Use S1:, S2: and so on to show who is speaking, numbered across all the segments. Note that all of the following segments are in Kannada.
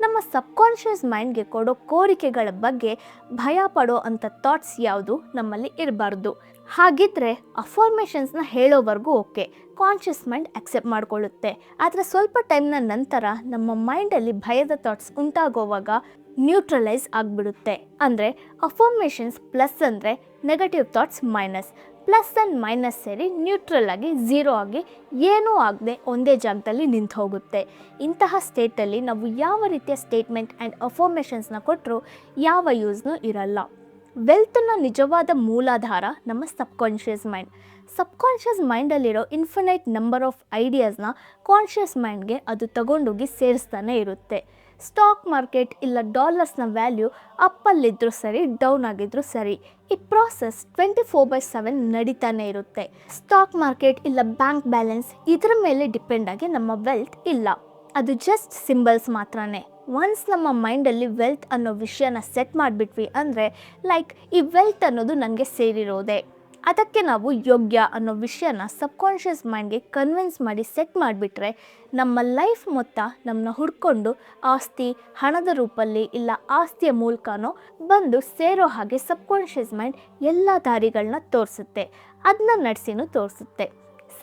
S1: ನಮ್ಮ ಸಬ್ಕಾನ್ಷಿಯಸ್ ಮೈಂಡ್ಗೆ ಕೊಡೋ ಕೋರಿಕೆಗಳ ಬಗ್ಗೆ ಭಯ ಪಡೋ ಅಂಥ ಥಾಟ್ಸ್ ಯಾವುದು ನಮ್ಮಲ್ಲಿ ಇರಬಾರ್ದು. ಹಾಗಿದ್ರೆ ಅಫರ್ಮೇಷನ್ಸ್ನ ಹೇಳೋವರೆಗೂ ಓಕೆ, ಕಾನ್ಷಿಯಸ್ ಮೈಂಡ್ ಅಕ್ಸೆಪ್ಟ್ ಮಾಡ್ಕೊಳ್ಳುತ್ತೆ. ಆದರೆ ಸ್ವಲ್ಪ ಟೈಮ್ನ ನಂತರ ನಮ್ಮ ಮೈಂಡಲ್ಲಿ ಭಯದ ಥಾಟ್ಸ್ ಉಂಟಾಗೋವಾಗ ನ್ಯೂಟ್ರಲೈಸ್ ಆಗಿಬಿಡುತ್ತೆ. ಅಂದರೆ ಅಫರ್ಮೇಷನ್ಸ್ ಪ್ಲಸ್ ಅಂದರೆ negative thoughts minus, plus and minus ಸೇರಿ ನ್ಯೂಟ್ರಲ್ ಆಗಿ ಝೀರೋ ಆಗಿ ಏನೂ ಆಗದೆ ಒಂದೇ ಜಾಗದಲ್ಲಿ ನಿಂತು ಹೋಗುತ್ತೆ. ಇಂತಹ ಸ್ಟೇಟಲ್ಲಿ ನಾವು ಯಾವ ರೀತಿಯ ಸ್ಟೇಟ್ಮೆಂಟ್ ಆ್ಯಂಡ್ ಅಫರ್ಮೇಷನ್ಸ್ನ ಕೊಟ್ಟರೂ ಯಾವ ಯೂಸ್ನೂ ಇರಲ್ಲ. ವೆಲ್ತ್ನ ನಿಜವಾದ ಮೂಲಾಧಾರ ನಮ್ಮ ಸಬ್ಕಾನ್ಷಿಯಸ್ ಮೈಂಡ್. ಸಬ್ಕಾನ್ಷಿಯಸ್ ಮೈಂಡಲ್ಲಿರೋ ಇನ್ಫಿನೈಟ್ ನಂಬರ್ ಆಫ್ ಐಡಿಯಾಸ್ನ ಕಾನ್ಷಿಯಸ್ ಮೈಂಡ್ಗೆ ಅದು ತಗೊಂಡೋಗಿ ಸೇರಿಸ್ತಾನೆ ಇರುತ್ತೆ. ಸ್ಟಾಕ್ ಮಾರ್ಕೆಟ್ ಇಲ್ಲ ಡಾಲರ್ಸ್ನ ವ್ಯಾಲ್ಯೂ ಅಪ್ಪಲ್ಲಿದ್ದರೂ ಸರಿ, ಡೌನ್ ಆಗಿದ್ರೂ ಸರಿ, ಈ ಪ್ರಾಸೆಸ್ 24/7 ನಡೀತಾನೆ ಇರುತ್ತೆ. ಸ್ಟಾಕ್ ಮಾರ್ಕೆಟ್ ಇಲ್ಲ ಬ್ಯಾಂಕ್ ಬ್ಯಾಲೆನ್ಸ್ ಇದರ ಮೇಲೆ ಡಿಪೆಂಡ್ ಆಗಿ ನಮ್ಮ ವೆಲ್ತ್ ಇಲ್ಲ, ಅದು ಜಸ್ಟ್ ಸಿಂಬಲ್ಸ್ ಮಾತ್ರನೇ. ಒನ್ಸ್ ನಮ್ಮ ಮೈಂಡಲ್ಲಿ ವೆಲ್ತ್ ಅನ್ನೋ ವಿಷಯನ ಸೆಟ್ ಮಾಡಿಬಿಟ್ವಿ ಅಂದರೆ ಲೈಕ್ ಈ ವೆಲ್ತ್ ಅನ್ನೋದು ನನಗೆ ಸೇರಿರೋದೆ, ಅದಕ್ಕೆ ನಾವು ಯೋಗ್ಯ ಅನ್ನೋ ವಿಷಯನ ಸಬ್ಕಾನ್ಷಿಯಸ್ ಮೈಂಡ್ಗೆ ಕನ್ವಿನ್ಸ್ ಮಾಡಿ ಸೆಟ್ ಮಾಡಿಬಿಟ್ರೆ ನಮ್ಮ ಲೈಫ್ ಮೊತ್ತ ನಮ್ಮನ್ನ ಹುಡ್ಕೊಂಡು ಆಸ್ತಿ ಹಣದ ರೂಪಲ್ಲಿ ಇಲ್ಲ ಆಸ್ತಿಯ ಮೂಲಕನೋ ಬಂದು ಸೇರೋ ಹಾಗೆ ಸಬ್ಕಾನ್ಷಿಯಸ್ ಮೈಂಡ್ ಎಲ್ಲ ದಾರಿಗಳನ್ನ ತೋರಿಸುತ್ತೆ, ಅದನ್ನ ನಡೆಸಿನೂ ತೋರಿಸುತ್ತೆ.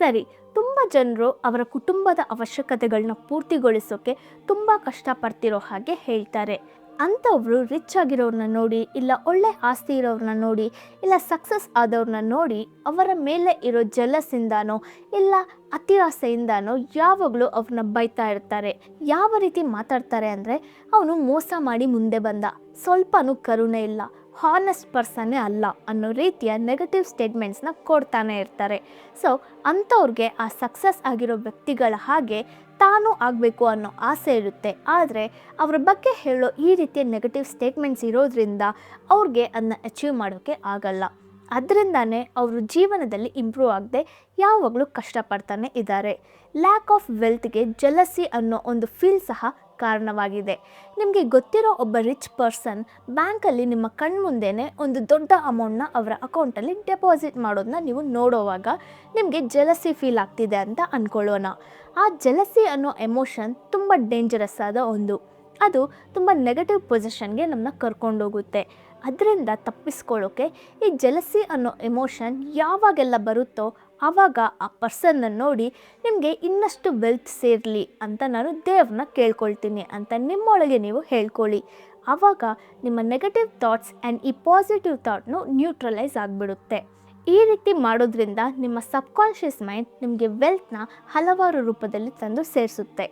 S1: ಸರಿ, ತುಂಬ ಜನರು ಅವರ ಕುಟುಂಬದ ಅವಶ್ಯಕತೆಗಳನ್ನ ಪೂರ್ತಿಗೊಳಿಸೋಕ್ಕೆ ತುಂಬ ಕಷ್ಟಪಡ್ತಿರೋ ಹಾಗೆ ಹೇಳ್ತಾರೆ. ಅಂಥವ್ರು ರಿಚ್ ಆಗಿರೋರನ್ನ ನೋಡಿ ಇಲ್ಲ ಒಳ್ಳೆ ಆಸ್ತಿ ಇರೋರನ್ನ ನೋಡಿ ಇಲ್ಲ ಸಕ್ಸಸ್ ಆದವ್ರನ್ನ ನೋಡಿ ಅವರ ಮೇಲೆ ಇರೋ ಜಲಸಿಂದಾನೋ ಇಲ್ಲ ಅತಿ ಆಸೆಯಿಂದಾನೋ ಯಾವಾಗಲೂ ಅವ್ರನ್ನ ಬೈತಾ ಇರ್ತಾರೆ. ಯಾವ ರೀತಿ ಮಾತಾಡ್ತಾರೆ ಅಂದರೆ ಅವನು ಮೋಸ ಮಾಡಿ ಮುಂದೆ ಬಂದ, ಸ್ವಲ್ಪನೂ ಕರುಣೆ ಇಲ್ಲ, ಹಾನೆಸ್ಟ್ ಪರ್ಸನ್ನೇ ಅಲ್ಲ ಅನ್ನೋ ರೀತಿಯ ನೆಗೆಟಿವ್ ಸ್ಟೇಟ್ಮೆಂಟ್ಸ್ನ ಕೊಡ್ತಾನೆ ಇರ್ತಾರೆ. ಸೊ ಅಂಥವ್ರಿಗೆ ಆ ಸಕ್ಸಸ್ ಆಗಿರೋ ವ್ಯಕ್ತಿಗಳ ಹಾಗೆ ತಾನೂ ಆಗಬೇಕು ಅನ್ನೋ ಆಸೆ ಇರುತ್ತೆ. ಆದರೆ ಅವ್ರ ಬಗ್ಗೆ ಹೇಳೋ ಈ ರೀತಿಯ ನೆಗೆಟಿವ್ ಸ್ಟೇಟ್ಮೆಂಟ್ಸ್ ಇರೋದ್ರಿಂದ ಅವ್ರಿಗೆ ಅದನ್ನ ಅಚೀವ್ ಮಾಡೋಕ್ಕೆ ಆಗಲ್ಲ. ಅದರಿಂದಾನೇ ಅವರು ಜೀವನದಲ್ಲಿ ಇಂಪ್ರೂವ್ ಆಗದೆ ಯಾವಾಗಲೂ ಕಷ್ಟಪಡ್ತಾನೆ ಇದ್ದಾರೆ. ಲ್ಯಾಕ್ ಆಫ್ ವೆಲ್ತ್ಗೆ ಜಲಸಿ ಅನ್ನೋ ಒಂದು ಫೀಲ್ ಸಹ ಕಾರಣವಾಗಿದೆ. ನಿಮಗೆ ಗೊತ್ತಿರೋ ಒಬ್ಬ ರಿಚ್ ಪರ್ಸನ್ ಬ್ಯಾಂಕಲ್ಲಿ ನಿಮ್ಮ ಕಣ್ಮುಂದೆನೇ ಒಂದು ದೊಡ್ಡ ಅಮೌಂಟ್ನ ಅವರ ಅಕೌಂಟಲ್ಲಿ ಡೆಪಾಸಿಟ್ ಮಾಡೋದನ್ನ ನೀವು ನೋಡೋವಾಗ ನಿಮಗೆ ಜಲಸಿ ಫೀಲ್ ಆಗ್ತಿದೆ ಅಂತ ಅಂದ್ಕೊಳ್ಳೋಣ. ಆ ಜಲಸಿ ಅನ್ನೋ ಎಮೋಷನ್ ತುಂಬ ಡೇಂಜರಸ್ ಆದ ಒಂದು, ಅದು ತುಂಬ ನೆಗೆಟಿವ್ ಪೊಸಿಷನ್ಗೆ ನಮ್ಮನ್ನ ಕರ್ಕೊಂಡೋಗುತ್ತೆ. ಅದರಿಂದ ತಪ್ಪಿಸ್ಕೊಳ್ಳೋಕ್ಕೆ ಈ ಜಲಸಿ ಅನ್ನೋ ಎಮೋಷನ್ ಯಾವಾಗೆಲ್ಲ ಬರುತ್ತೋ ಆವಾಗ ಆ ಪರ್ಸನ್ನ ನೋಡಿ ನಿಮಗೆ ಇನ್ನಷ್ಟು ವೆಲ್ತ್ ಸೇರಲಿ ಅಂತ ನಾನು ದೇವ್ರನ್ನ ಕೇಳ್ಕೊಳ್ತೀನಿ ಅಂತ ನಿಮ್ಮೊಳಗೆ ನೀವು ಹೇಳ್ಕೊಳ್ಳಿ. ಆವಾಗ ನಿಮ್ಮ ನೆಗೆಟಿವ್ ಥಾಟ್ಸ್ ಆ್ಯಂಡ್ ಈ ಪಾಸಿಟಿವ್ ಥಾಟ್ನು ನ್ಯೂಟ್ರಲೈಸ್ ಆಗಿಬಿಡುತ್ತೆ. ಈ ರೀತಿ ಮಾಡೋದ್ರಿಂದ ನಿಮ್ಮ ಸಬ್ಕಾನ್ಷಿಯಸ್ ಮೈಂಡ್ ನಿಮಗೆ ವೆಲ್ತ್ನ ಹಲವಾರು ರೂಪದಲ್ಲಿ ತಂದು ಸೇರಿಸುತ್ತೆ.